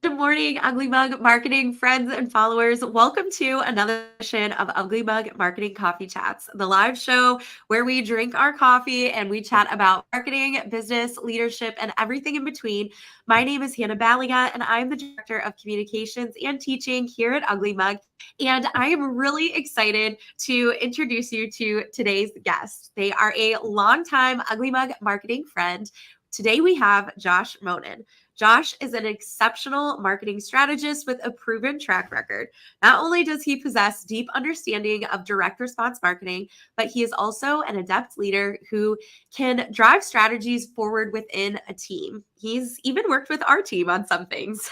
Good morning, Ugly Mug marketing friends and followers. Welcome to another edition of Ugly Mug Marketing Coffee Chats, the live show where we drink our coffee and we chat about marketing, business, leadership, and everything in between. My name is Hannah Balliet, and I'm the Director of Communications and Teaching here at Ugly Mug. And I am really excited to introduce you to today's guest. They are a longtime Ugly Mug marketing friend. Today we have Josh Monen. Josh is an exceptional marketing strategist with a proven track record. Not only does he possess deep understanding of direct response marketing, but he is also an adept leader who can drive strategies forward within a team. He's even worked with our team on some things.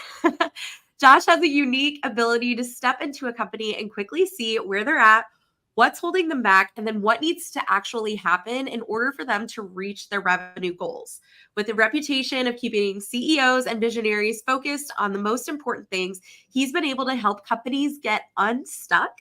Josh has a unique ability to step into a company and quickly see where they're at, what's holding them back, and then what needs to actually happen in order for them to reach their revenue goals. With a reputation of keeping CEOs and visionaries focused on the most important things, he's been able to help companies get unstuck,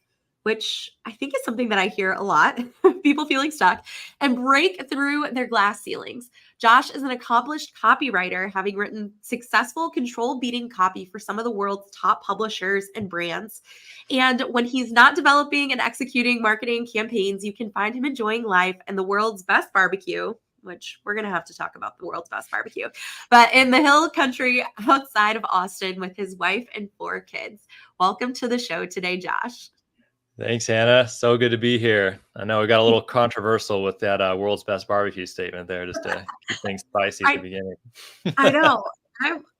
which I think is something that I hear a lot, people feeling stuck, and break through their glass ceilings. Josh is an accomplished copywriter, having written successful control beating copy for some of the world's top publishers and brands. And when he's not developing and executing marketing campaigns, you can find him enjoying life and the world's best barbecue, which we're going to have to talk about the world's best barbecue, but in the hill country outside of Austin with his wife and 4 kids. Welcome to the show today, Josh. Thanks, Hannah. So good to be here. I know we got a little controversial with that world's best barbecue statement there, just to keep things spicy at the I beginning. I know.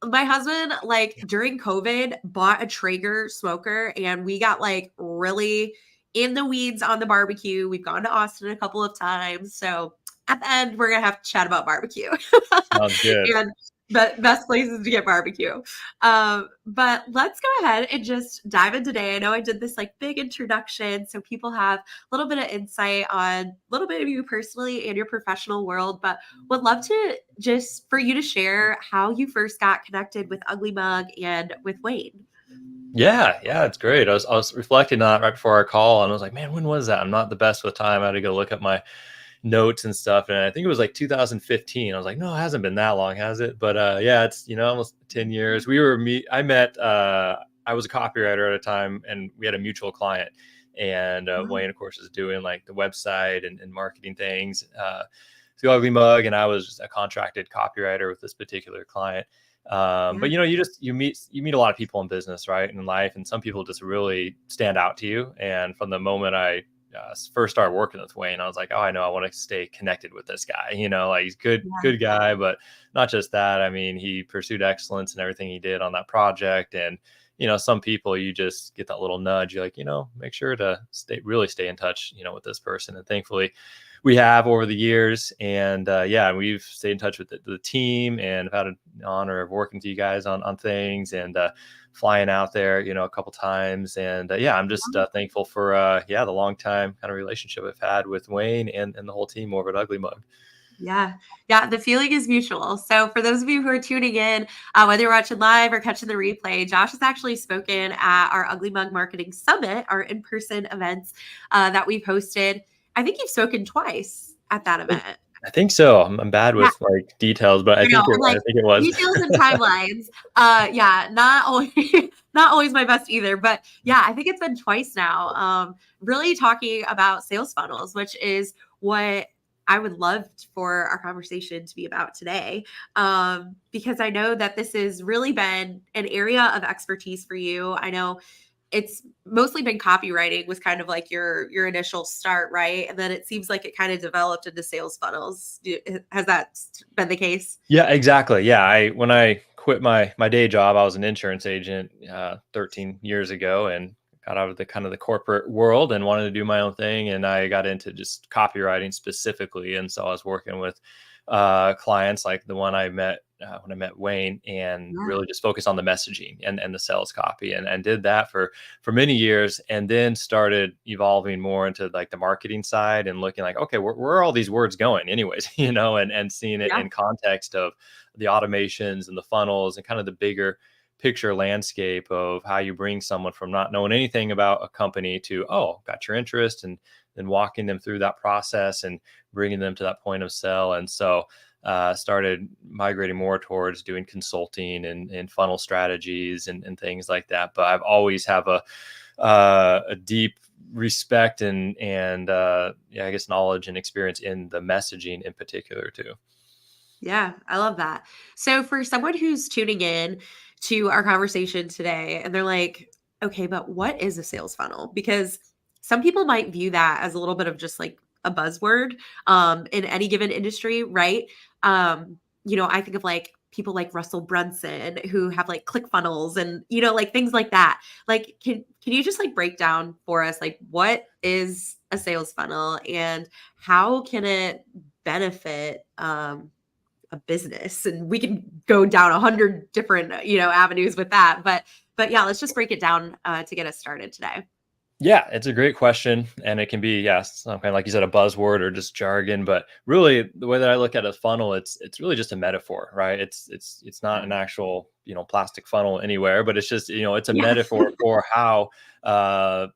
My husband, like during COVID, bought a Traeger smoker and we got like really in the weeds on the barbecue. We've gone to Austin a couple of times. So at the end, we're going to have to chat about barbecue Sounds good. and best places to get barbecue. But let's go ahead and just dive in today. I know I did this like big introduction so people have a little bit of insight on a little bit of you personally and your professional world, but would love to just for you to share how you first got connected with Ugly Mug and with Wayne. Yeah, it's great. I was reflecting on it right before our call, and I was like, man, when was that? I'm not the best with time. I had to go look up my notes and stuff, and I think it was like 2015. I was like, no, it hasn't been that long, has it? But yeah, it's almost 10 years. I met I was a copywriter at a time, and we had a mutual client, and Wow. Wayne, of course, is doing like the website and marketing things through Ugly Mug, and I was just a contracted copywriter with this particular client. But Yeah. you meet a lot of people in business, right, in life, and some people just really stand out to you. And from the moment I first started working with Wayne, I was like, oh, I know, I want to stay connected with this guy. Like he's Yeah. good guy, but not just that. I mean, he pursued excellence in everything he did on that project. And some people, you just get that little nudge. You're like, make sure to really stay in touch, with this person. And thankfully, we have over the years. And yeah, we've stayed in touch with the team, and I've had the honor of working with you guys on things, and flying out there, a couple times. And yeah, I'm just thankful for the long time kind of relationship I've had with Wayne and the whole team over at Ugly Mug. Yeah. Yeah. The feeling is mutual. So, for those of you who are tuning in, whether you're watching live or catching the replay, Josh has actually spoken at our Ugly Mug Marketing Summit, our in person events that we've hosted. I think you've spoken twice at that event. I think so. I'm bad Yeah. with like details, but I I know. think I'm I like think it was. details and timelines. Yeah, not always not always my best either. But yeah, I think it's been twice now. Really talking about sales funnels, which is what I would love for our conversation to be about today. Because I know that this has really been an area of expertise for you. I know it's mostly been copywriting was kind of like your initial start, right? And then it seems like it kind of developed into sales funnels. Has that been the case? Yeah, exactly. Yeah, I when I quit my day job, I was an insurance agent 13 years ago, and got out of the kind of the corporate world and wanted to do my own thing. And I got into just copywriting specifically, and so I was working with clients like the one I met when I met Wayne, and Yeah. really just focus on the messaging and the sales copy, and did that for many years, and then started evolving more into like the marketing side, and looking like, okay, where are all these words going anyways, and seeing it Yeah. in context of the automations and the funnels and kind of the bigger picture landscape of how you bring someone from not knowing anything about a company to, oh, got your interest, and then walking them through that process and bringing them to that point of sale. And so started migrating more towards doing consulting and funnel strategies and things like that. But I've always have a deep respect and yeah, I guess knowledge and experience in the messaging in particular too. Yeah, I love that. So for someone who's tuning in to our conversation today and they're like, okay, but what is a sales funnel? Because some people might view that as a little bit of just like a buzzword in any given industry, right? I think of like people like Russell Brunson who have like click funnels and like things like that. Like can you just like break down for us like what is a sales funnel and how can it benefit a business? And we can go down 100 different avenues with that, but yeah, let's just break it down to get us started today. Yeah, it's a great question, and it can be, yes, some kind of like you said, a buzzword or just jargon. But really, the way that I look at a funnel, it's really just a metaphor, right? It's not Yeah. an actual plastic funnel anywhere, but it's just it's a Yeah. metaphor for how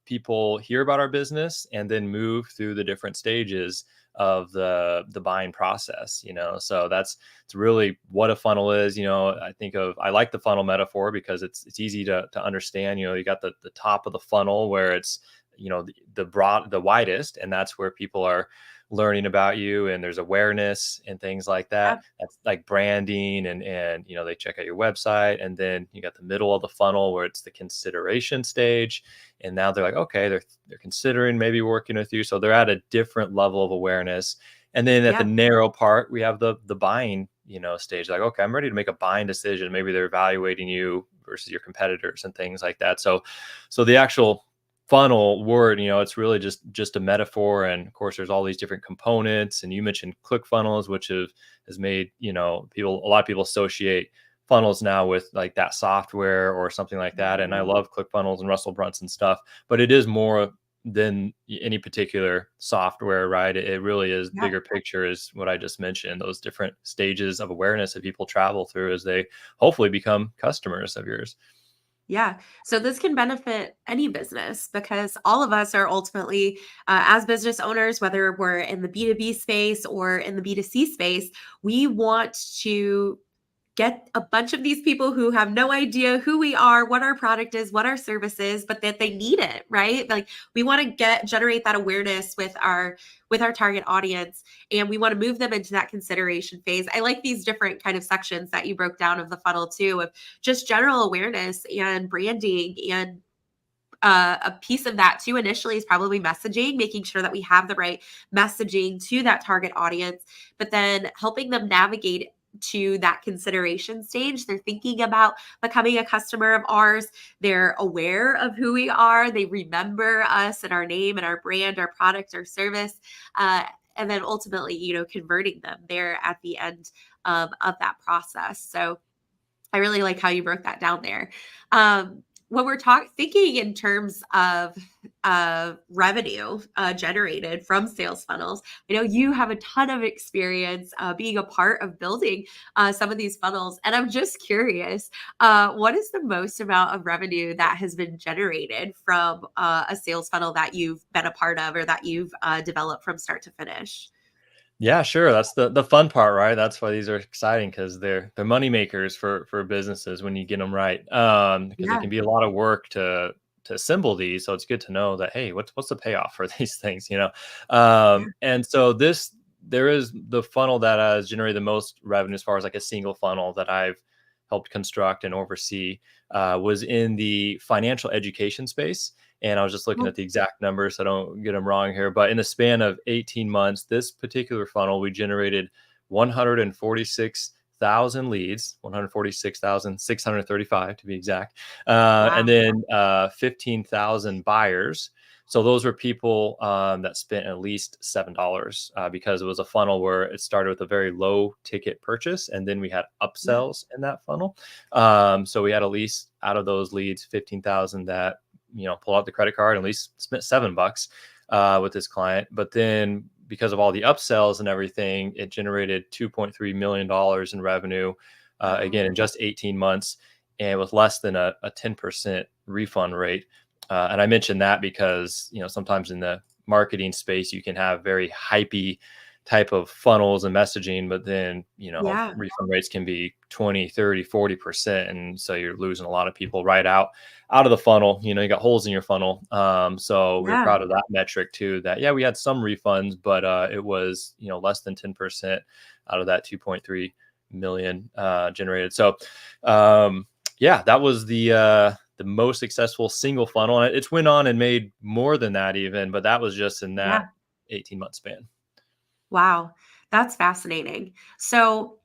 people hear about our business and then move through the different stages of the buying process. So it's really what a funnel is. I like the funnel metaphor because it's easy to understand. You got the top of the funnel where it's the widest, and that's where people are learning about you, and there's awareness and things like that. Yeah. That's like branding, and they check out your website. And then you got the middle of the funnel where it's the consideration stage, and now they're like, okay, they're considering maybe working with you, so they're at a different level of awareness. And then at the Yeah. narrow part, we have the buying stage. Like, okay, I'm ready to make a buying decision. Maybe they're evaluating you versus your competitors and things like that. So the actual funnel word, it's really just a metaphor. And of course, there's all these different components. And you mentioned click funnels, which has made a lot of people associate funnels now with like that software or something like that. And I love click funnels and Russell Brunson stuff, but it is more than any particular software, right? It really is Yeah. bigger picture, is what I just mentioned, those different stages of awareness that people travel through as they hopefully become customers of yours. Yeah. So this can benefit any business because all of us are ultimately, as business owners, whether we're in the B2B space or in the B2C space, we want to get a bunch of these people who have no idea who we are, what our product is, what our service is, but that they need it, right? Like we want to generate that awareness with our target audience, and we want to move them into that consideration phase. I like these different kind of sections that you broke down of the funnel too, of just general awareness and branding. And a piece of that too initially is probably messaging, making sure that we have the right messaging to that target audience, but then helping them navigate to that consideration stage. They're thinking about becoming a customer of ours. They're aware of who we are. They remember us and our name and our brand, our product, our service. Uh, and then ultimately, converting them there at the end of that process. So I really like how you broke that down there. When we're thinking in terms of revenue generated from sales funnels, I know you have a ton of experience being a part of building some of these funnels, and I'm just curious, what is the most amount of revenue that has been generated from a sales funnel that you've been a part of or that you've developed from start to finish? Yeah, sure. That's the fun part, right? That's why these are exciting, because they're money makers for businesses when you get them right. Because it Yeah, can be a lot of work to assemble these. So it's good to know that, hey, what's the payoff for these things? yeah, And so there is the funnel that has generated the most revenue as far as like a single funnel that I've helped construct and oversee, was in the financial education space. And I was just looking well, at the exact numbers, so I don't get them wrong here. But in the span of 18 months, this particular funnel, we generated 146,000 leads, 146,635 to be exact, and wow, then 15,000 buyers. So those were people that spent at least $7, because it was a funnel where it started with a very low ticket purchase, and then we had yeah, upsells in that funnel. So we had at least out of those leads 15,000 that pull out the credit card and at least spent $7 with this client. But then because of all the upsells and everything, it generated $2.3 million in revenue, wow, again, in just 18 months, and with less than a 10% refund rate. And I mentioned that because, sometimes in the marketing space, you can have very hypey type of funnels and messaging, but then, Yeah. refund rates can be 20, 30, 40%. And so you're losing a lot of people right out of the funnel. You got holes in your funnel. So we were Yeah. proud of that metric too, that, yeah, we had some refunds, but it was, less than 10% out of that 2.3 million generated. So yeah, that was the most successful single funnel. And it's went on and made more than that even, but that was just in that Yeah. 18-month span. Wow. That's fascinating. So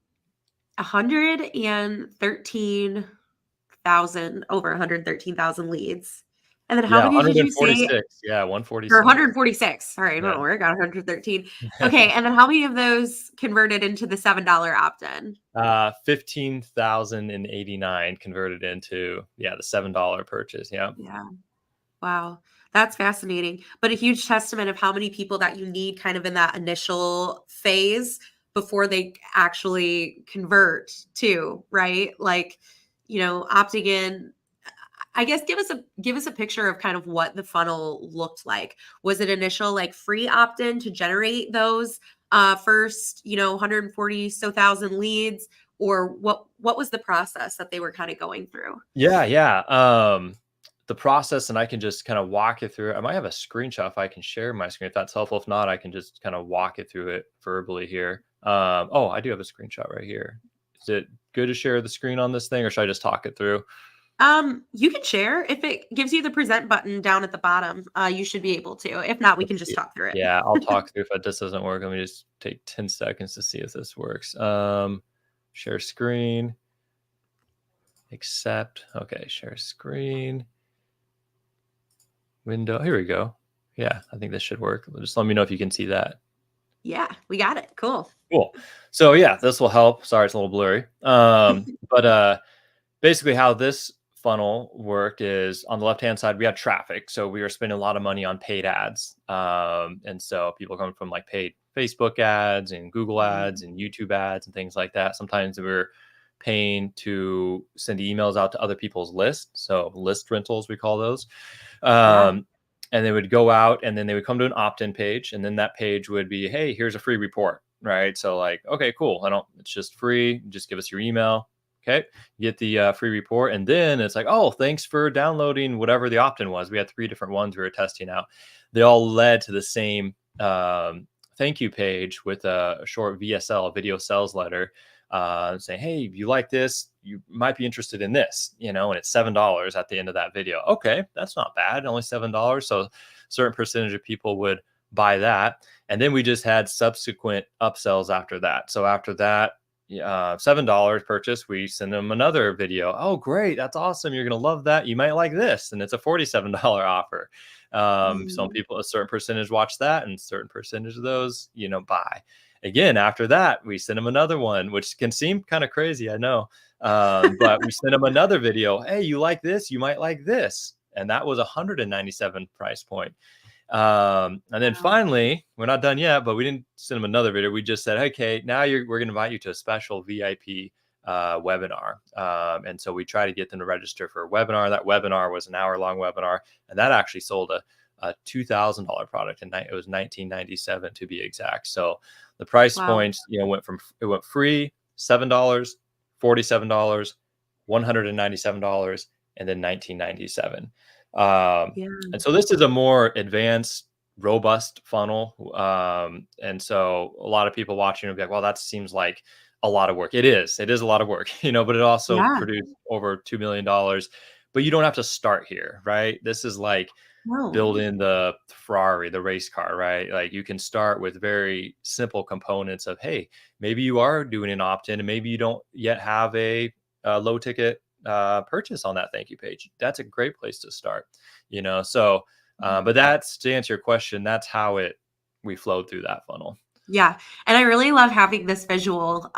113,000, over 113,000 leads. And then how Yeah, many did you say? 146. Yeah, Or 146. 146. Sorry, I don't Yeah. know where I got 113. Okay, and then how many of those converted into the $7 opt-in? 15,089 converted into, yeah, the $7 purchase. Yeah. Yeah. Wow. That's fascinating. But a huge testament of how many people that you need kind of in that initial phase before they actually convert to, right? Like, opting in. I guess give us a picture of kind of what the funnel looked like. Was it initial like free opt-in to generate those first, 140 so thousand leads, or what was the process that they were kind of going through? Yeah, yeah. The process, and I can just kind of walk you through it. I might have a screenshot if I can share my screen if that's helpful. If not, I can just kind of walk you through it verbally here. Oh, I do have a screenshot right here. Is it good to share the screen on this thing, or should I just talk it through? You can share. If it gives you the present button down at the bottom, you should be able to. If not, we can Let's just see. talk through it. Yeah, I'll talk through if this doesn't work. Let me just take 10 seconds to see if this works. Share screen, accept. Okay, share screen, window. Here we go. Yeah, I think this should work. Just let me know if you can see that. Yeah, we got it. Cool. Cool. So yeah, this will help. Sorry, it's a little blurry. But basically how this funnel worked is on the left-hand side, we had traffic. So we were spending a lot of money on paid ads. And so people coming from like paid Facebook ads and Google ads Mhm. and YouTube ads and things like that. Sometimes we were paying to send emails out to other people's lists. So list rentals, we call those. Yeah. Um, and they would go out and then they would come to an opt-in page. And then that page would be, hey, here's a free report. Right. So like, okay, cool. It's just free. Just give us your email. Okay. You get the free report. And then it's like, oh, thanks for downloading whatever the opt-in was. We had 3 different ones we were testing out. They all led to the same thank you page with a short VSL, a video sales letter, saying, hey, if you like this, you might be interested in this, and it's $7 at the end of that video. Okay, that's not bad. Only $7. So a certain percentage of people would buy that. And then we just had subsequent upsells after that. So after that, $7 purchase, we send them another video. Oh, great. That's awesome. You're going to love that. You might like this. And it's a $47 offer. Some Mhm. people, a certain percentage watch that, and a certain percentage of those, buy. Again, after that, we send them another one, which can seem kind of crazy, I know. But we send them another video. Hey, you like this? You might like this. And that was 197 price point. And then Wow. finally, we're not done yet, but we didn't send them another video. We just said, okay, now we're going to invite you to a special VIP webinar. And so we try to get them to register for a webinar. That webinar was an hour-long webinar, and that actually sold a $2,000 product, and it was $1997 to be exact. So the price Wow. points, went free, $7, $47, $197, and then $1997. Yeah. And so this is a more advanced, robust funnel. And so a lot of people watching will be like, well, that seems like a lot of work. It is a lot of work, but it also Yeah. produced over $2 million. But you don't have to start here, right? This is like No. building the Ferrari, the race car, right? Like you can start with very simple components of, hey, maybe you are doing an opt-in and maybe you don't yet have a low ticket purchase on that thank you page. That's a great place to start, So, but that's to answer your question. That's how we flowed through that funnel. Yeah. And I really love having this visual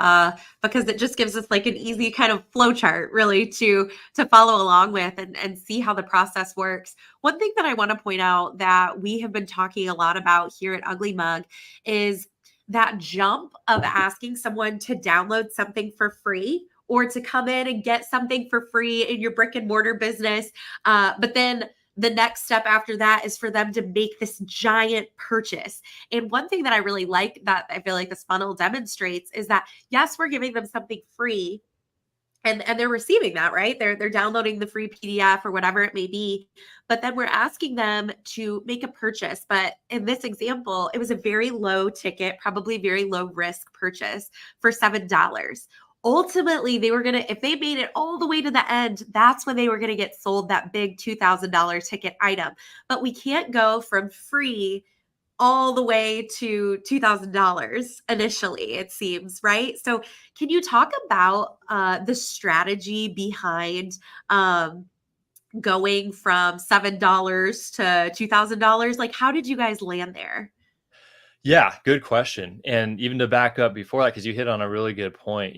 because it just gives us like an easy kind of flow chart really to follow along with and see how the process works. One thing that I want to point out that we have been talking a lot about here at Ugly Mug is that jump of asking someone to download something for free or to come in and get something for free in your brick and mortar business. But then the next step after that is for them to make this giant purchase. And one thing that I really like that I feel like this funnel demonstrates is that, yes, we're giving them something free, and they're receiving that, right? They're downloading the free PDF or whatever it may be, but then we're asking them to make a purchase. But in this example, it was a very low ticket, probably very low risk purchase for $7. Ultimately, they were going to, if they made it all the way to the end, that's when they were going to get sold that big $2,000 ticket item. But we can't go from free all the way to $2,000 initially, it seems, right? So, can you talk about the strategy behind going from $7 to $2,000? Like, how did you guys land there? Yeah, good question. And even to back up before that, because you hit on a really good point,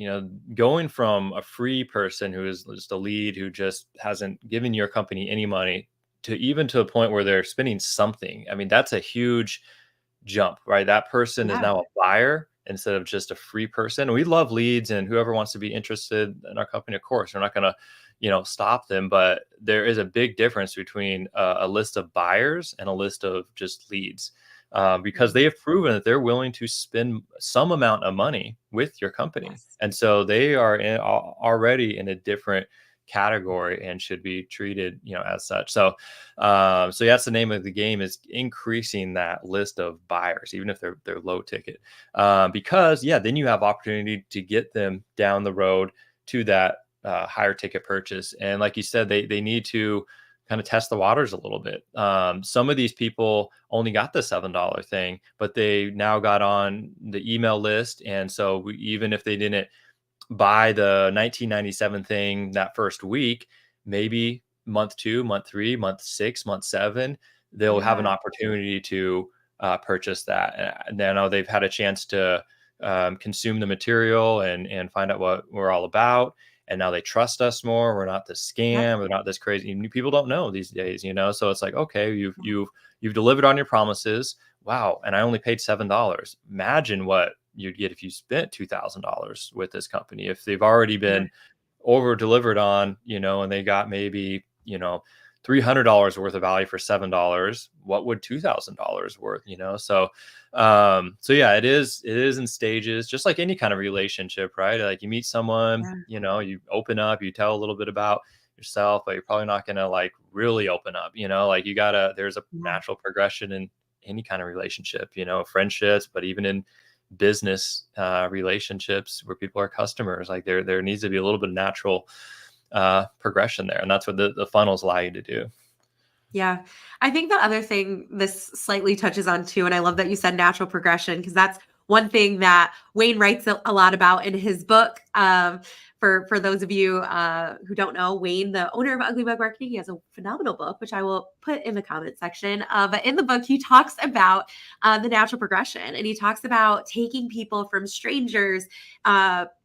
going from a free person who is just a lead who just hasn't given your company any money to even to a point where they're spending something. I mean, that's a huge jump, right? That person is Yeah. now a buyer instead of just a free person. We love leads and whoever wants to be interested in our company, of course, we're not going to, stop them. But there is a big difference between a list of buyers and a list of just leads. Because Mhm. they have proven that they're willing to spend some amount of money with your company. Yes. And so they are already in a different category and should be treated, as such. So that's the name of the game, is increasing that list of buyers, even if they're low ticket, because then you have opportunity to get them down the road to that higher ticket purchase. And like you said, they need to kind of test the waters a little bit. Some of these people only got the $7 thing, but they now got on the email list, and so even if they didn't buy the 1997 thing that first week, maybe month 2, month 3, month 6, month 7, they'll have an Yeah. opportunity to purchase that. And now they've had a chance to consume the material and find out what we're all about. And now they trust us more. We're not this Yep. scam. We're not this crazy. People don't know these days, So it's like, okay, you've delivered on your promises. Wow, and I only paid $7. Imagine what you'd get if you spent $2,000 with this company. If they've already Yeah. been over delivered on, and they got maybe, $300 worth of value for $7, what would $2,000 worth? So yeah, it is in stages, just like any kind of relationship, right? Like you meet someone, Yeah. you open up, you tell a little bit about yourself, but you're probably not going to like really open up, like there's a Yeah. natural progression in any kind of relationship, friendships, but even in business relationships where people are customers, like there needs to be a little bit of natural progression there, and that's what the funnels allow you to do. Yeah. I think the other thing this slightly touches on too, and I love that you said natural progression, because that's one thing that Wayne writes a lot about in his book. For those of you who don't know, Wayne, the owner of Ugly Bug Marketing, he has a phenomenal book, which I will put in the comment section. But in the book, he talks about the natural progression, and he talks about taking people from strangers,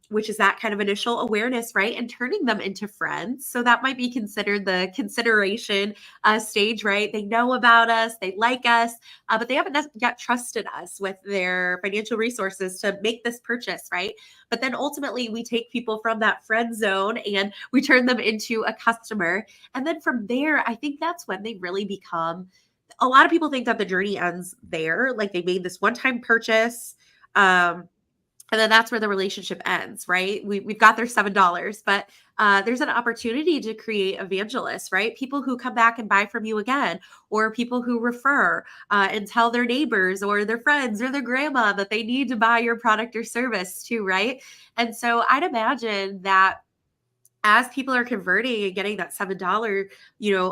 which is that kind of initial awareness, right? And turning them into friends. So that might be considered the consideration stage, right? They know about us, they like us, but they haven't yet trusted us with their financial resources to make this purchase, right? But then ultimately, we take people from that friend zone and we turn them into a customer. And then from there, I think that's when they really become. A lot of people think that the journey ends there, like they made this one time purchase. And then that's where the relationship ends, right? We've got their $7, but there's an opportunity to create evangelists, right? People who come back and buy from you again, or people who refer and tell their neighbors or their friends or their grandma that they need to buy your product or service too, right? And so I'd imagine that as people are converting and getting that $7,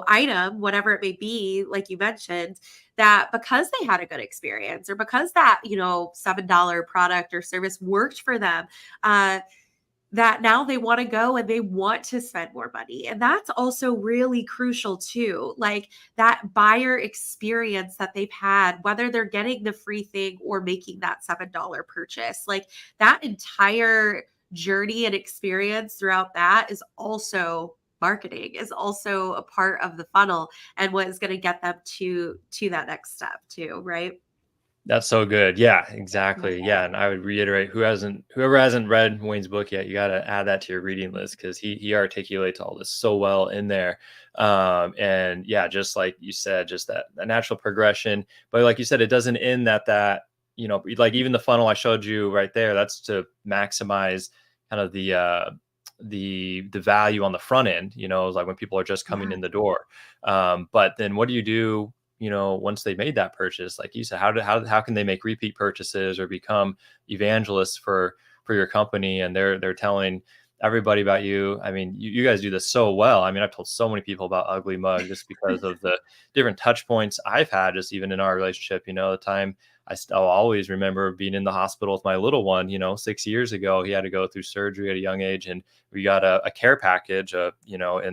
item, whatever it may be, like you mentioned, that because they had a good experience or because that, $7 product or service worked for them, that now they want to go and they want to spend more money. And that's also really crucial too. Like that buyer experience that they've had, whether they're getting the free thing or making that $7 purchase, like that entire journey and experience throughout that is also marketing, is also a part of the funnel and what is going to get them to that next step too, right? That's so good. Yeah, exactly. Yeah. Yeah, and I would reiterate, whoever hasn't read Wayne's book yet, you got to add that to your reading list because he articulates all this so well in there. And yeah, just like you said, just that natural progression. But like you said, it doesn't end at that. Like even the funnel I showed you right there, that's to maximize kind of the value on the front end. Like when people are just coming Yeah. in the door. But then what do you do? Once they made that purchase, like you said, how can they make repeat purchases or become evangelists for your company? And they're telling everybody about you. I mean, you guys do this so well. I mean, I've told so many people about Ugly Mug just because of the different touch points I've had, just even in our relationship. The time I'll always remember being in the hospital with my little one, 6 years ago. He had to go through surgery at a young age, and we got a care package, in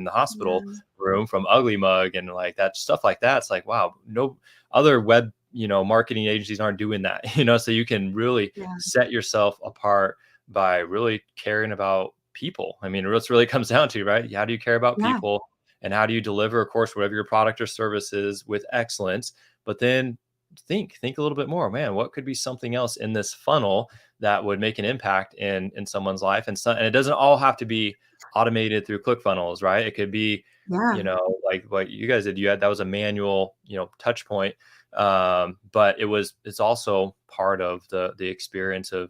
the hospital Yeah. room from Ugly Mug, and like that stuff like that. It's like, wow, no other web, marketing agencies aren't doing that, so you can really Yeah. set yourself apart by really caring about people. I mean, what's really comes down to, right? How do you care about Yeah. people, and how do you deliver, of course, whatever your product or service is with excellence? But then think a little bit more, man, what could be something else in this funnel that would make an impact in someone's life? And it doesn't all have to be automated through ClickFunnels, right? It could be, Yeah. like what you guys did. That was a manual, touch point. But it's also part of the experience of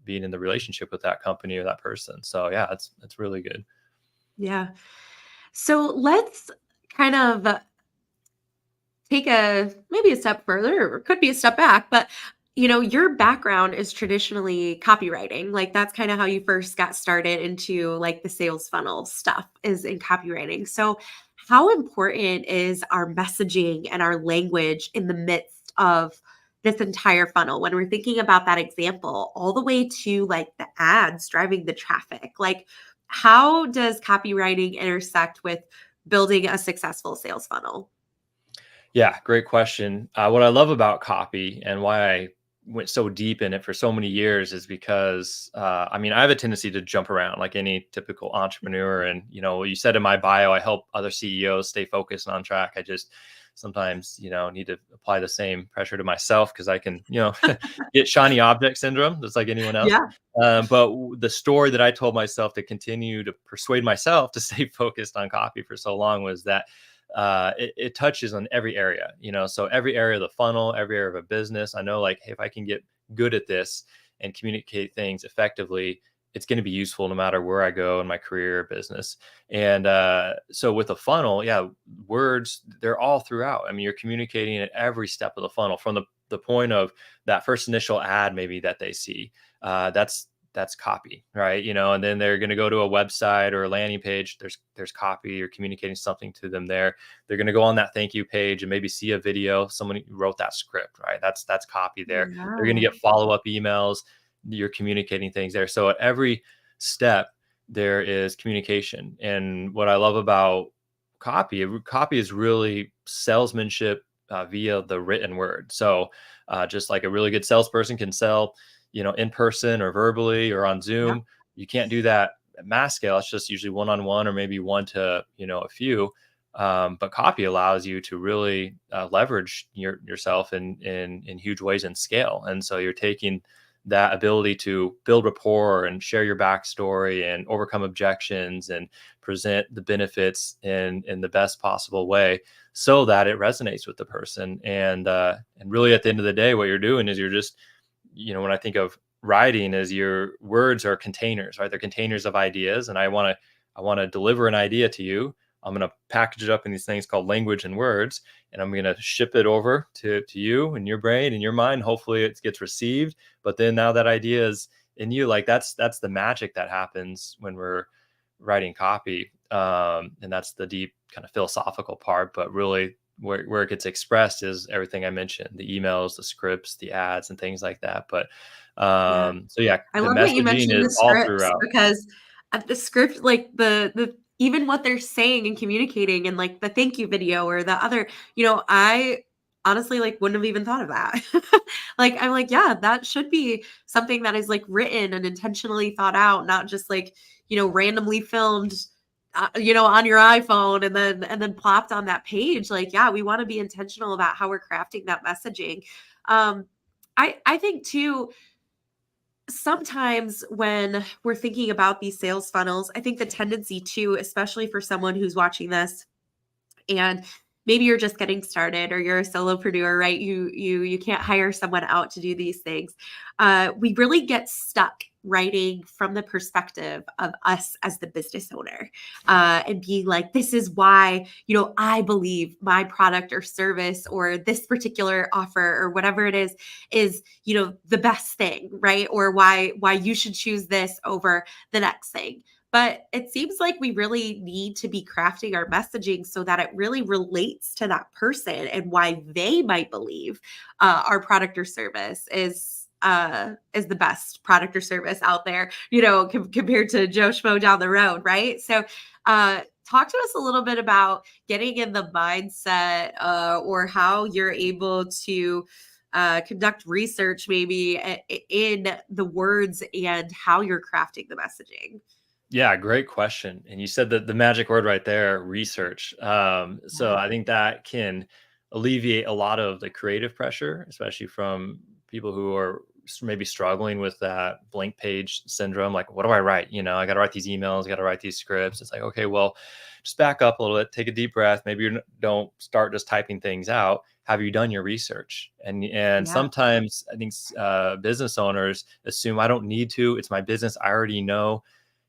being in the relationship with that company or that person. So yeah, it's really good. Yeah. So let's kind of take a maybe a step further or could be a step back, but your background is traditionally copywriting. Like that's kind of how you first got started into like the sales funnel stuff is in copywriting. So how important is our messaging and our language in the midst of this entire funnel when we're thinking about that example all the way to like the ads driving the traffic? Like how does copywriting intersect with building a successful sales funnel? Yeah, great question. What I love about copy and why I went so deep in it for so many years is because, I mean, I have a tendency to jump around like any typical entrepreneur. And, you said in my bio, I help other CEOs stay focused and on track. I just sometimes, need to apply the same pressure to myself because I can, get shiny object syndrome just like anyone else. Yeah. The story that I told myself to continue to persuade myself to stay focused on copy for so long was that it touches on every area, so every area of the funnel, every area of a business. I know, like, hey, if I can get good at this and communicate things effectively, it's going to be useful no matter where I go in my career or business. And so with a funnel, yeah, words, they're all throughout. I mean, you're communicating at every step of the funnel from the point of that first initial ad maybe that they see. That's copy, right? And then they're going to go to a website or a landing page. There's copy. You're communicating something to them there. They're going to go on that thank you page and maybe see a video. Someone wrote that script, right? That's copy there. They're going to Yeah. get follow up emails. You're communicating things there. So at every step, there is communication. And what I love about copy is really salesmanship via the written word. So just like a really good salesperson can sell, in person or verbally or on Yep. Zoom. You can't do that at mass scale. It's just usually one-on-one or maybe one to, a few. But copy allows you to really leverage yourself in huge ways and scale. And so you're taking that ability to build rapport and share your backstory and overcome objections and present the benefits in the best possible way so that it resonates with the person. And really at the end of the day, what you're doing is you're just, when I think of writing, as your words are containers, right? They're containers of ideas. And I want to deliver an idea to you. I'm going to package it up in these things called language and words, and I'm going to ship it over to you and your brain and your mind. Hopefully it gets received. But then now that idea is in you, like that's the magic that happens when we're writing copy. And that's the deep kind of philosophical part, but really where it gets expressed is everything I mentioned, the emails, the scripts, the ads, and things like that. But Yeah. so yeah, I the love that you messaging mentioned is the all scripts throughout. because the script, like the even what they're saying and communicating and like the thank you video or the other, I honestly like wouldn't have even thought of that. Like I'm like, yeah, that should be something that is like written and intentionally thought out, not just like, randomly filmed on your iPhone and then plopped on that page. Like, yeah, we want to be intentional about how we're crafting that messaging. Um I think too, sometimes when we're thinking about these sales funnels, I think the tendency too, especially for someone who's watching this and maybe you're just getting started or you're a solopreneur, right? You can't hire someone out to do these things. We really get stuck writing from the perspective of us as the business owner, and being like, this is why, I believe my product or service or this particular offer or whatever it is, the best thing, right? Or why you should choose this over the next thing. But it seems like we really need to be crafting our messaging so that it really relates to that person and why they might believe our product or service is the best product or service out there, compared to Joe Schmo down the road, right? So, talk to us a little bit about getting in the mindset, or how you're able to conduct research, maybe in the words and how you're crafting the messaging. Yeah, great question. And you said that the magic word right there, research. So Yeah. I think that can alleviate a lot of the creative pressure, especially from people who are maybe struggling with that blank page syndrome. Like, what do I write? I got to write these emails, got to write these scripts. It's like, okay, well, just back up a little bit, take a deep breath. Maybe don't start just typing things out. Have you done your research? And Yeah. sometimes I think business owners assume I don't need to. It's my business. I already know.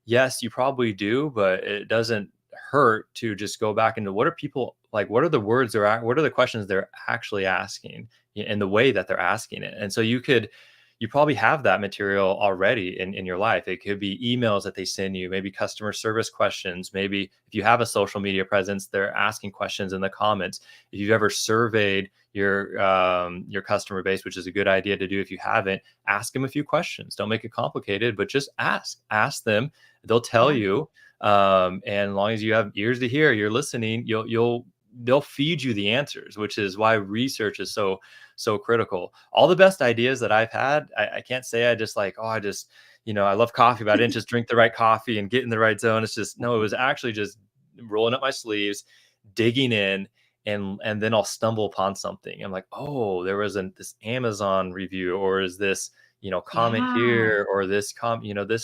Yes, you probably do, but it doesn't hurt to just go back into what are people like, what are the words what are the questions they're actually asking and the way that they're asking it. And so you probably have that material already in your life. It could be emails that they send you, maybe customer service questions. Maybe if you have a social media presence, they're asking questions in the comments. If you've ever surveyed your customer base, which is a good idea to do if you haven't, ask them a few questions. Don't make it complicated, but just ask them. They'll tell Yeah. you. And as long as you have ears to hear, you're listening, they'll feed you the answers, which is why research is so critical. All the best ideas that I've had, I can't say I just like, oh, I love coffee, but I didn't just drink the right coffee and get in the right zone. It's just, no, it was actually just rolling up my sleeves, digging in, and then I'll stumble upon something. I'm like, oh, there wasn't this Amazon review, or is this, comment Yeah. here, or this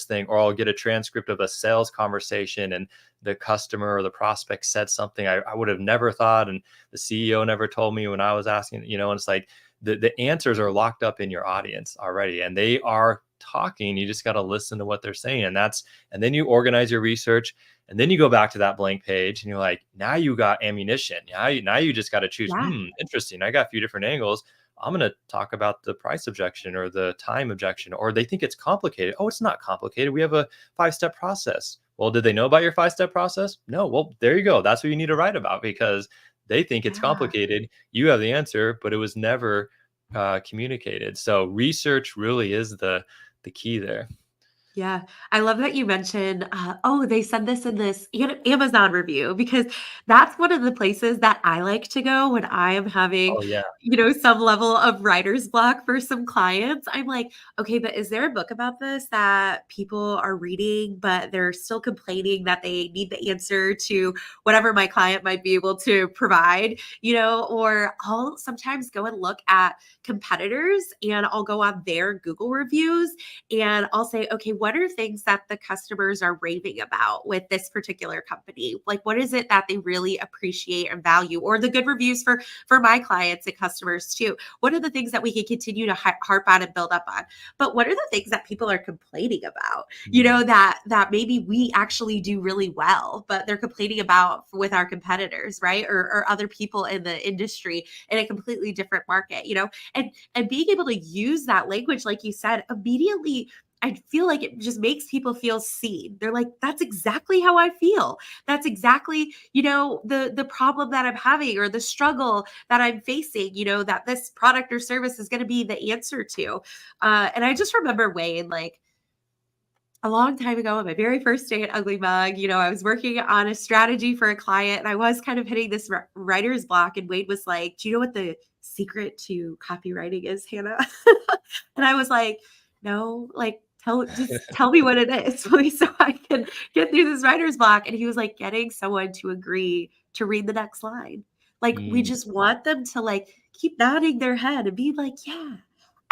thing, or I'll get a transcript of a sales conversation and the customer or the prospect said something I would have never thought. And the CEO never told me when I was asking, and it's like the answers are locked up in your audience already, and they are talking. You just got to listen to what they're saying. And then you organize your research, and then you go back to that blank page and you're like, now you got ammunition. Now you just got to choose, Yeah. interesting. I got a few different angles. I'm going to talk about the price objection or the time objection, or they think it's complicated. Oh, it's not complicated. We have a 5-step process. Well, did they know about your 5-step process? No. Well, there you go. That's what you need to write about, because they think it's Yeah. complicated. You have the answer, but it was never communicated. So research really is the key there. Yeah, I love that you mentioned, oh, they said this in this Amazon review, because that's one of the places that I like to go when I am having, Oh yeah. some level of writer's block for some clients. I'm like, okay, but is there a book about this that people are reading, but they're still complaining that they need the answer to whatever my client might be able to provide, or I'll sometimes go and look at competitors and I'll go on their Google reviews and I'll say, okay, what are things that the customers are raving about with this particular company? Like, what is it that they really appreciate and value? Or the good reviews for my clients and customers too. What are the things that we can continue to harp on and build up on? But what are the things that people are complaining about? Mm. That maybe we actually do really well, but they're complaining about with our competitors, right? Or other people in the industry in a completely different market, and being able to use that language, like you said, immediately, I feel like it just makes people feel seen. They're like, that's exactly how I feel. That's exactly, the problem that I'm having or the struggle that I'm facing, that this product or service is going to be the answer to. And I just remember Wayne, like, a long time ago on my very first day at Ugly Mug, I was working on a strategy for a client and I was kind of hitting this writer's block. And Wade was like, do you know what the secret to copywriting is, Hannah? And I was like, no, like, just tell me what it is, please, so I can get through this writer's block. And he was like, getting someone to agree to read the next line. Like, we Mm. just want them to like keep nodding their head and be like, yeah,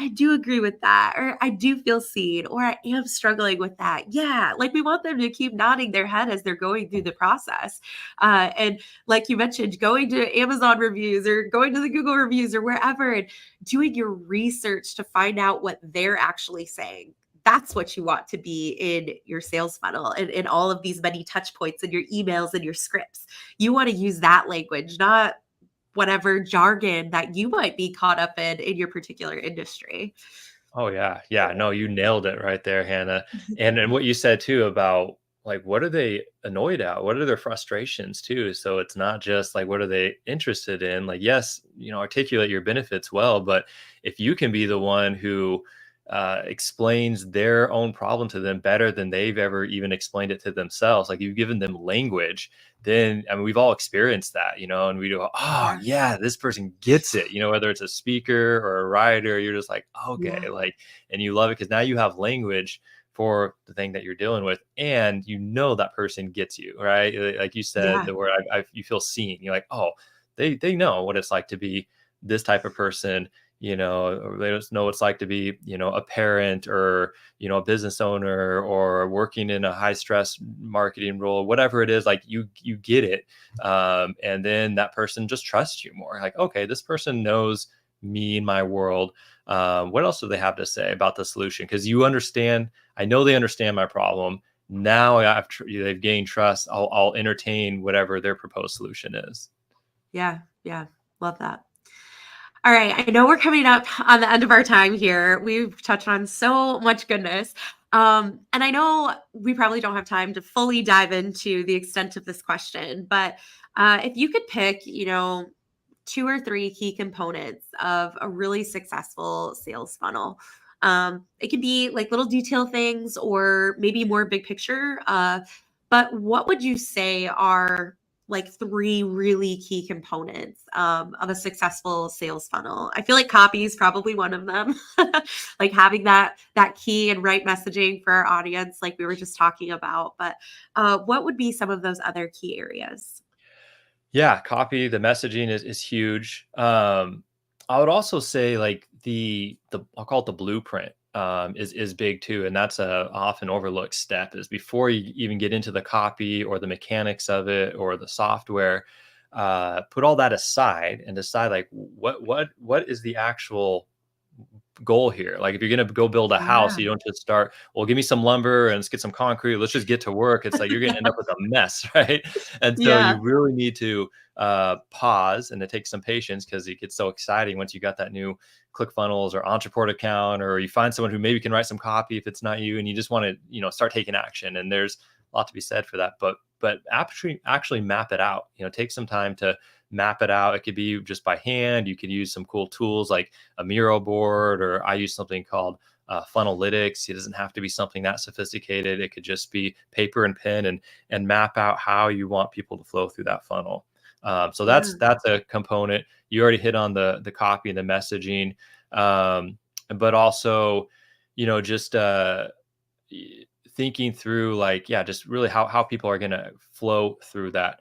I do agree with that, or I do feel seen, or I am struggling with that. Yeah, like we want them to keep nodding their head as they're going through the process. And like you mentioned, going to Amazon reviews or going to the Google reviews or wherever and doing your research to find out what they're actually saying. That's what you want to be in your sales funnel and in all of these many touch points in your emails and your scripts. You want to use that language, not whatever jargon that you might be caught up in your particular industry. Oh yeah. Yeah. No, you nailed it right there, Hannah. And what you said too about like what are they annoyed at? What are their frustrations too? So it's not just like what are they interested in? Like, yes, articulate your benefits well, but if you can be the one who explains their own problem to them better than they've ever even explained it to themselves, like you've given them language, then I mean we've all experienced that, and we go, oh Yeah. yeah, this person gets it, whether it's a speaker or a writer, you're just like, okay, Yeah. like, and you love it because now you have language for the thing that you're dealing with, and that person gets you, right? Like you said, Yeah. the word you feel seen. You're like, oh, they know what it's like to be this type of person, or they just know what it's like to be, a parent or, a business owner or working in a high stress marketing role, whatever it is, like you get it. And then that person just trusts you more. Like, okay, this person knows me and my world. What else do they have to say about the solution? Because you understand, I know they understand my problem. Now they've gained trust. I'll entertain whatever their proposed solution is. Yeah. Yeah. Love that. All right. I know we're coming up on the end of our time here. We've touched on so much goodness. And I know we probably don't have time to fully dive into the extent of this question, but if you could pick, two or three key components of a really successful sales funnel. It could be like little detail things or maybe more big picture. But what would you say are like three really key components of a successful sales funnel? I feel like copy is probably one of them. Like having that key and right messaging for our audience, like we were just talking about. But what would be some of those other key areas? Yeah, copy, the messaging is huge. I would also say like the I'll call it the blueprint is big too, and that's a often overlooked step. Is before you even get into the copy or the mechanics of it or the software, put all that aside and decide like what is the actual goal here. Like if you're gonna go build a Yeah. house, you don't just start, well, give me some lumber and let's get some concrete. Let's just get to work. It's like you're gonna end up with a mess, right? And so Yeah. you really need to pause and to take some patience because it gets so exciting once you got that new ClickFunnels or Entreport account, or you find someone who maybe can write some copy if it's not you, and you just want to, start taking action. And there's a lot to be said for that. But actually map it out. Take some time to map it out. It could be just by hand. You could use some cool tools like a Miro board, or I use something called Funnelytics. It doesn't have to be something that sophisticated. It could just be paper and pen, and map out how you want people to flow through that funnel. So Yeah. that's a component. You already hit on the copy and the messaging, but also, just thinking through like, yeah, just really how people are going to flow through that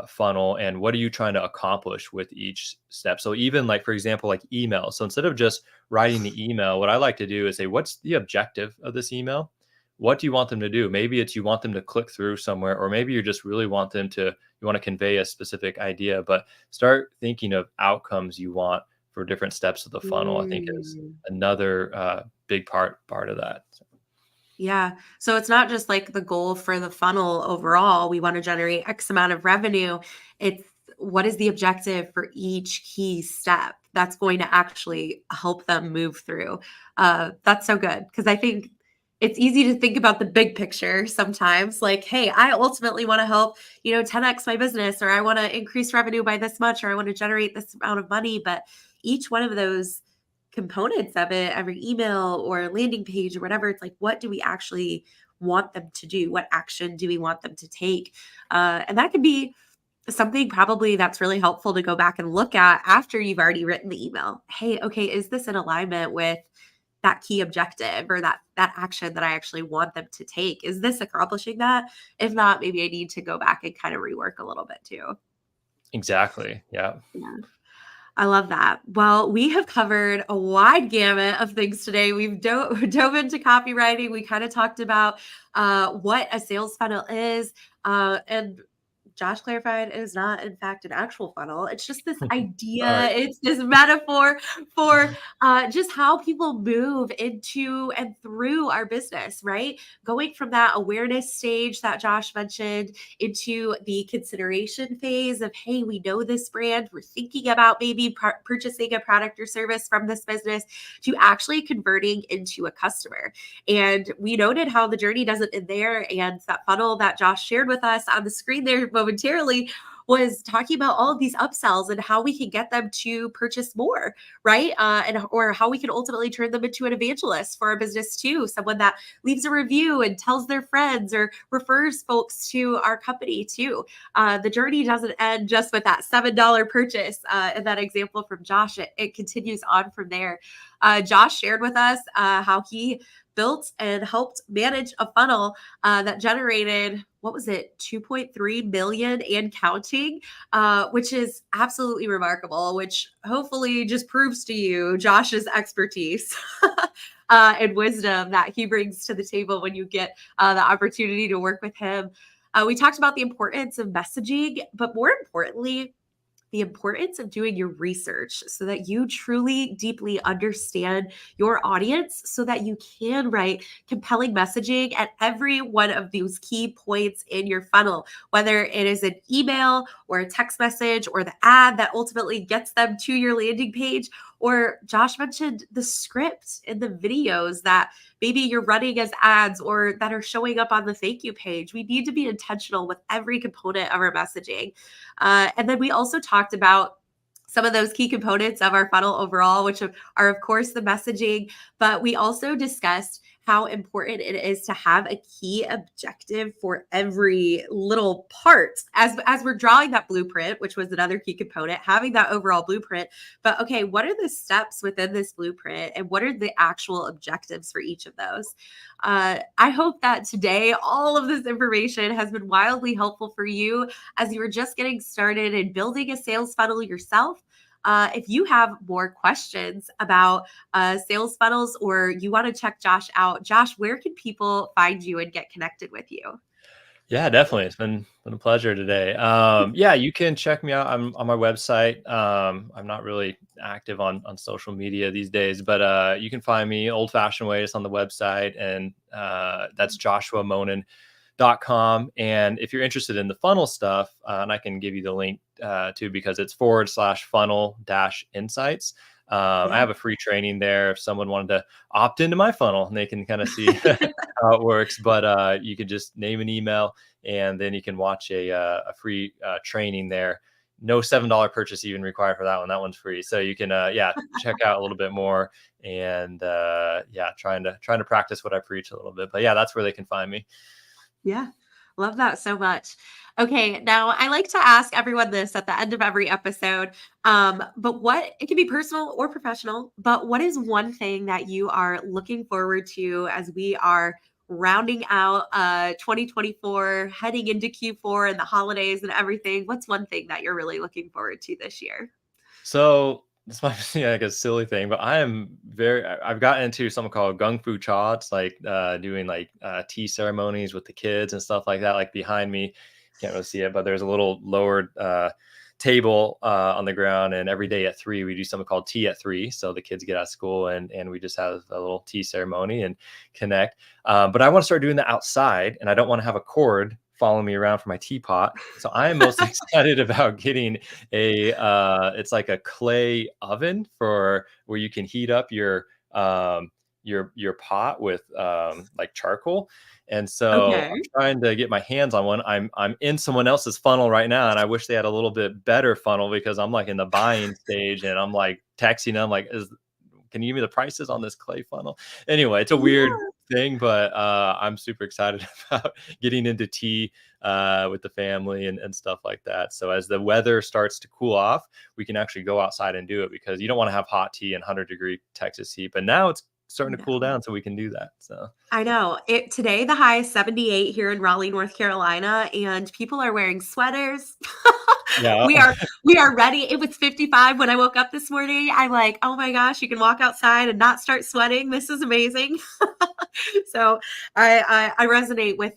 funnel, and what are you trying to accomplish with each step. So even like, for example, like email. So instead of just writing the email, what I like to do is say, what's the objective of this email? What do you want them to do? Maybe it's you want them to click through somewhere, or maybe you just really want them to, you want to convey a specific idea, but start thinking of outcomes you want for different steps of the funnel, I think is Mm. another big part of that. Yeah. So it's not just like the goal for the funnel overall. We want to generate X amount of revenue. It's what is the objective for each key step that's going to actually help them move through. That's so good because I think it's easy to think about the big picture sometimes. Like, hey, I ultimately want to help, 10x my business, or I want to increase revenue by this much, or I want to generate this amount of money. But each one of those components of it, every email or landing page or whatever, it's like, what do we actually want them to do? What action do we want them to take? And that could be something probably that's really helpful to go back and look at after you've already written the email. Hey, okay, is this in alignment with that key objective or that action that I actually want them to take? Is this accomplishing that? If not, maybe I need to go back and kind of rework a little bit too. Exactly. Yeah. Yeah. I love that. Well, we have covered a wide gamut of things today. We've dove into copywriting. We kind of talked about what a sales funnel is. And Josh clarified it is not, in fact, an actual funnel. It's just this idea, Sorry. it's this metaphor for just how people move into and through our business, right? Going from that awareness stage that Josh mentioned into the consideration phase of, hey, we know this brand, we're thinking about maybe purchasing a product or service from this business, to actually converting into a customer. And we noted how the journey doesn't end there. And that funnel that Josh shared with us on the screen there momentarily was talking about all of these upsells and how we can get them to purchase more, right? And or how we can ultimately turn them into an evangelist for our business too, someone that leaves a review and tells their friends or refers folks to our company too. The journey doesn't end just with that $7 purchase. In that example from Josh, it continues on from there. Josh shared with us how he built and helped manage a funnel that generated, what was it, 2.3 million and counting, which is absolutely remarkable, which hopefully just proves to you Josh's expertise and wisdom that he brings to the table when you get the opportunity to work with him. We talked about the importance of messaging, but more importantly, the importance of doing your research so that you truly deeply understand your audience so that you can write compelling messaging at every one of those key points in your funnel, whether it is an email or a text message or the ad that ultimately gets them to your landing page. Or Josh mentioned the script in the videos that maybe you're running as ads or that are showing up on the thank you page. We need to be intentional with every component of our messaging. And then we also talked about some of those key components of our funnel overall, which are, of course, the messaging. But we also discussed how important it is to have a key objective for every little part as we're drawing that blueprint, which was another key component, having that overall blueprint. But okay, what are the steps within this blueprint and what are the actual objectives for each of those? I hope that today all of this information has been wildly helpful for you as you were just getting started in building a sales funnel yourself. If you have more questions about sales funnels or you want to check Josh out, Josh, where can people find you and get connected with you? Yeah, definitely. It's been a pleasure today. Yeah, you can check me out. I'm on my website. I'm not really active on social media these days, but you can find me old fashioned way just on the website, and that's joshuamonen.com. And if you're interested in the funnel stuff, and I can give you the link too, because it's /funnel dash insights. I Yeah. have a free training there if someone wanted to opt into my funnel and they can kind of see how it works. But you could just name an email and then you can watch a free training there. No $7 purchase even required for that one. That one's free. So you can yeah, check out a little bit more and yeah, trying to practice what I preach a little bit. But yeah, that's where they can find me. Yeah. Love that so much. Okay, now I like to ask everyone this at the end of every episode. But what it can be personal or professional, but what is one thing that you are looking forward to as we are rounding out 2024, heading into Q4 and the holidays and everything? What's one thing that you're really looking forward to this year? So this might seem like a silly thing, but I've gotten into something called Gung Fu Cha. It's like doing like tea ceremonies with the kids and stuff like that. Like behind me, can't really see it, but there's a little lowered table on the ground. And every day at 3, we do something called tea at 3. So the kids get out of school and we just have a little tea ceremony and connect. But I want to start doing that outside, and I don't want to have a cord following me around for my teapot. So I am most excited about getting it's like a clay oven for where you can heat up your pot with like charcoal. And so I'm Okay. trying to get my hands on one. I'm in someone else's funnel right now, and I wish they had a little bit better funnel because I'm like in the buying stage, and I'm like texting them like, can you give me the prices on this clay funnel? Anyway, it's a weird Yeah. thing, but I'm super excited about getting into tea with the family and stuff like that. So as the weather starts to cool off, we can actually go outside and do it because you don't want to have hot tea and 100-degree Texas heat. But now it's starting to cool No. down, so we can do that. So I know. Today the high is 78 here in Raleigh, North Carolina, and people are wearing sweaters. yeah, we are ready. It was 55 when I woke up this morning. I'm like, oh my gosh, you can walk outside and not start sweating. This is amazing. So I resonate with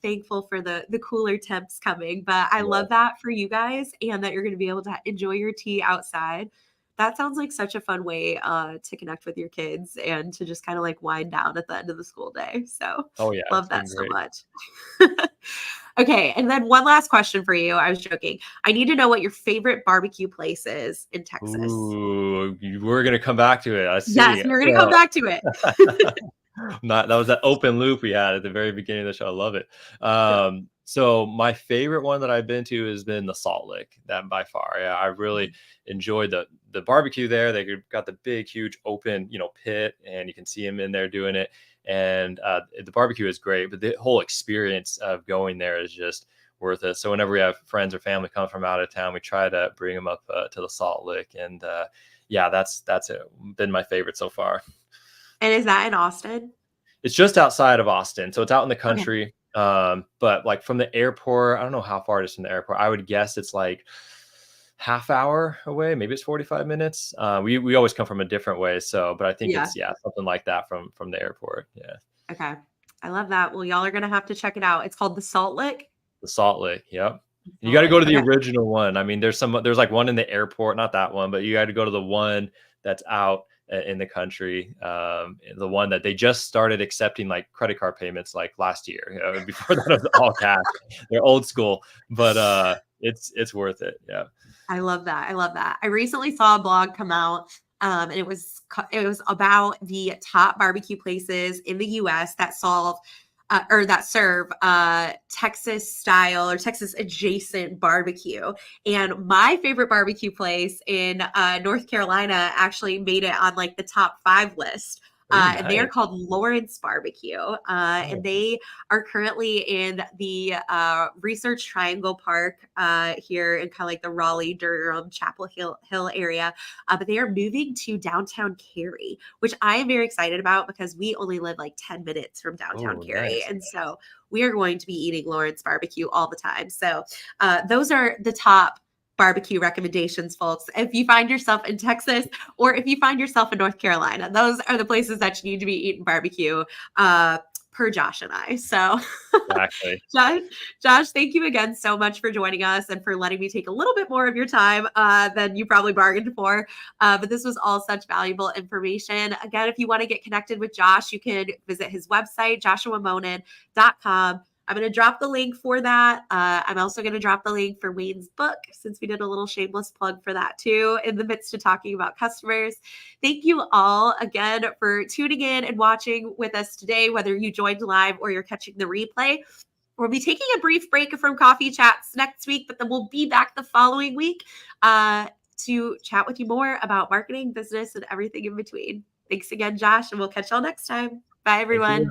thankful for the cooler temps coming, but I yeah. love that for you guys and that you're going to be able to enjoy your tea outside. That sounds like such a fun way to connect with your kids and to just kind of like wind down at the end of the school day. So Oh yeah, love it's that been so great. much. Okay, and then one last question for you. I was joking. I need to know what your favorite barbecue place is in Texas. Ooh, we're gonna come back to it. I Yes, see. we're gonna come So back to it. not that was that open loop we had at the very beginning of the show. I love it. Yeah. So my favorite one that I've been to has been the Salt Lick. That by far, yeah, I really enjoyed the barbecue there. They got the big, huge open, pit, and you can see them in there doing it. And the barbecue is great, but the whole experience of going there is just worth it. So whenever we have friends or family come from out of town, we try to bring them up to the Salt Lick, and yeah, that's it. Been my favorite so far. And is that in Austin? It's just outside of Austin, so it's out in the Okay. country. But like from the airport, I don't know how far it is from the airport. I would guess it's like half hour away. Maybe it's 45 minutes. We always come from a different way, so but I think Yeah. it's something like that from the airport. Yeah, Okay. I love that. Well, y'all are gonna have to check it out. It's called the Salt Lick. the Salt Lake. Yep. You Salt got to Lick. go to the Okay. original one. I mean, there's like one in the airport, not that one, but you got to go to the one that's out in the country. The one that they just started accepting like credit card payments like last year. Before that it was all cash. They're old school, but it's worth it. Yeah. I love that. I love that. I recently saw a blog come out, and it was about the top barbecue places in the U.S. that solve or that serve Texas style or Texas adjacent barbecue. And my favorite barbecue place in North Carolina actually made it on like the top 5 list. Oh, And they are nice. called Lawrence Barbecue. And Oh, they are currently in the Research Triangle Park here in kind of like the Raleigh, Durham, Chapel Hill area. But they are moving to downtown Cary, which I am very excited about because we only live like 10 minutes from downtown oh, Cary. nice. And so we are going to be eating Lawrence Barbecue all the time. So those are the top barbecue recommendations, folks. If you find yourself in Texas or if you find yourself in North Carolina, those are the places that you need to be eating barbecue per Josh and I. So Exactly. Josh, thank you again so much for joining us and for letting me take a little bit more of your time than you probably bargained for. But this was all such valuable information. Again, if you want to get connected with Josh, you can visit his website, joshuamonen.com. I'm going to drop the link for that. I'm also going to drop the link for Wayne's book since we did a little shameless plug for that too in the midst of talking about customers. Thank you all again for tuning in and watching with us today, whether you joined live or you're catching the replay. We'll be taking a brief break from coffee chats next week, but then we'll be back the following week to chat with you more about marketing, business, and everything in between. Thanks again, Josh, and we'll catch y'all next time. Bye, Thank you. everyone.